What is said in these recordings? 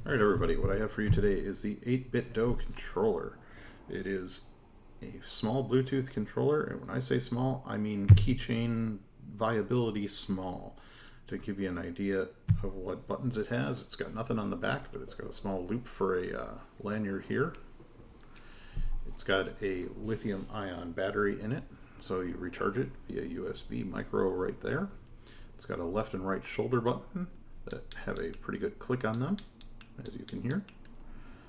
Alright everybody, what I have for you today is the 8bitdo controller. It is a small Bluetooth controller, and when I say small, I mean keychain viability small. To give you an idea of what buttons it has, it's got nothing on the back, but it's got a small loop for a lanyard here. It's got a lithium-ion battery in it, so you recharge it via USB micro right there. It's got a left and right shoulder button that have a pretty good click on them, as you can hear.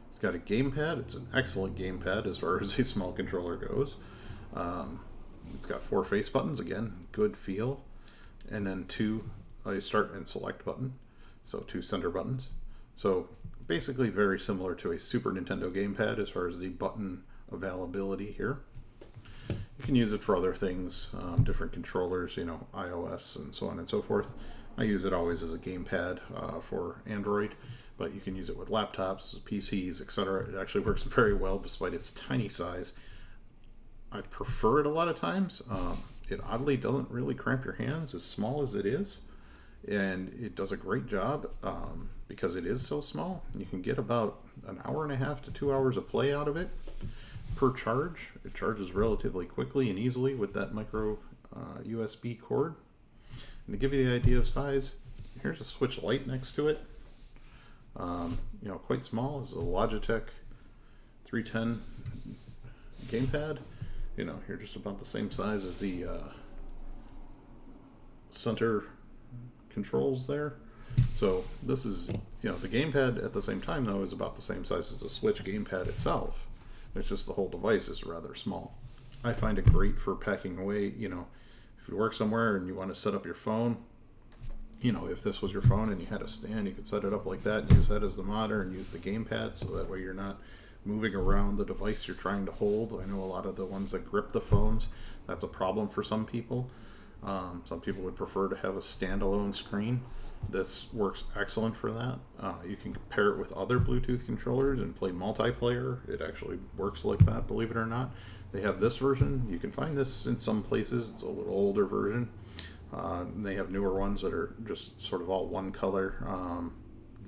It's got a gamepad. It's an excellent gamepad as far as a small controller goes. It's got 4 face buttons, again, good feel, and then 2 a start and select button, so 2 center buttons. So basically very similar to a Super Nintendo gamepad as far as the button availability here. You can use it for other things, different controllers, iOS and so on and so forth. I use it always as a gamepad for Android, but you can use it with laptops, PCs, etc. It actually works very well despite its tiny size. I prefer it a lot of times. It oddly doesn't really cramp your hands as small as it is, and it does a great job because it is so small. You can get about an hour and a half to 2 hours of play out of it per charge. It charges relatively quickly and easily with that micro USB cord. And to give you the idea of size, here's a Switch Lite next to it. Quite small. It's a Logitech 310 gamepad. You're just about the same size as the center controls there. So this is, the gamepad at the same time though is about the same size as the Switch gamepad itself. It's just the whole device is rather small. I find it great for packing away, if you work somewhere and you want to set up your phone, if this was your phone and you had a stand, you could set it up like that and use that as the monitor and use the gamepad, so that way you're not moving around the device you're trying to hold. I know a lot of the ones that grip the phones, that's a problem for some people. Some people would prefer to have a standalone screen. This works excellent for that. You can compare it with other Bluetooth controllers and play multiplayer. It actually works like that, believe it or not. They have this version. You can find this in some places. It's a little older version. They have newer ones that are just sort of all one color,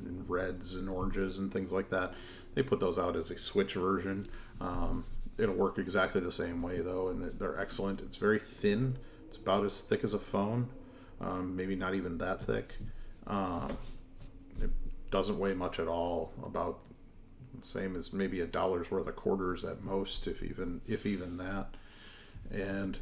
in reds and oranges and things like that. They put those out as a Switch version. It'll work exactly the same way though, and they're excellent. It's very thin. It's about as thick as a phone, maybe not even that thick. It doesn't weigh much at all, about the same as maybe $1 worth of quarters at most, if even that. And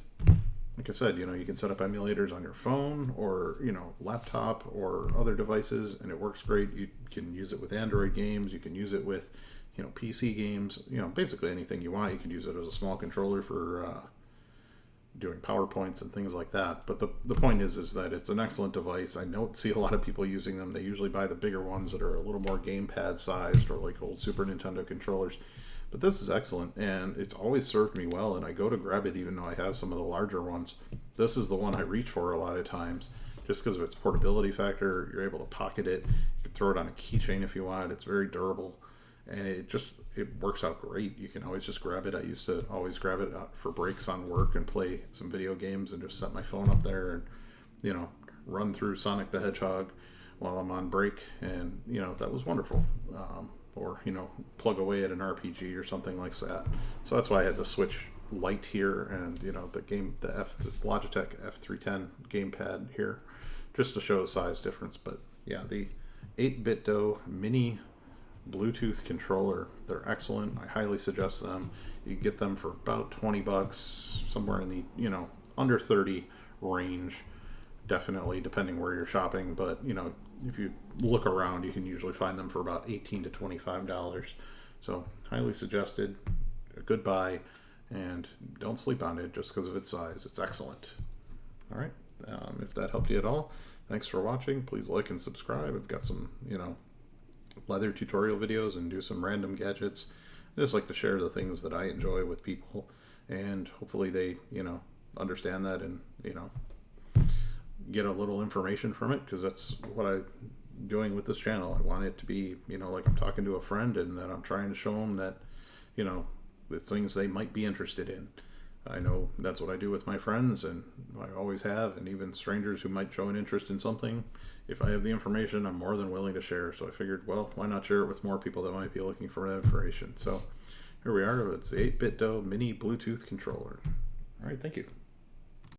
like I said, you can set up emulators on your phone or, laptop or other devices, and it works great. You can use it with Android games. You can use it with, PC games. Basically anything you want. You can use it as a small controller for doing PowerPoints and things like that. But the point is that it's an excellent device. I don't see a lot of people using them. They usually buy the bigger ones that are a little more gamepad sized, or like old Super Nintendo controllers. But this is excellent, and it's always served me well, and I go to grab it even though I have some of the larger ones. This is the one I reach for a lot of times, just because of its portability factor. You're able to pocket it. You can throw it on a keychain if you want. It's very durable, and it works out great. You can always just grab it. I used to always grab it for breaks on work and play some video games and just set my phone up there and, run through Sonic the Hedgehog while I'm on break, and, that was wonderful. Or plug away at an RPG or something like that. So that's why I had the Switch Lite here, and the Logitech F310 gamepad here, just to show the size difference. But yeah, the 8bitdo mini Bluetooth controller, they're excellent. I highly suggest them. You can get them for about $20, somewhere in the under 30 range, definitely, depending where you're shopping. But if you look around, you can usually find them for about $18 to $25. So highly suggested. A good buy, and don't sleep on it just because of its size. It's excellent. All right. If that helped you at all, thanks for watching. Please like and subscribe. I've got some leather tutorial videos and do some random gadgets. I just like to share the things that I enjoy with people, and hopefully they understand that and get a little information from it, because that's what I'm doing with this channel. I want it to be, like I'm talking to a friend, and that I'm trying to show them that, the things they might be interested in. I know that's what I do with my friends, and I always have, and even strangers who might show an interest in something. If I have the information, I'm more than willing to share. So I figured, well, why not share it with more people that might be looking for that information? So here we are. It's the 8bitdo mini Bluetooth controller. All right, thank you.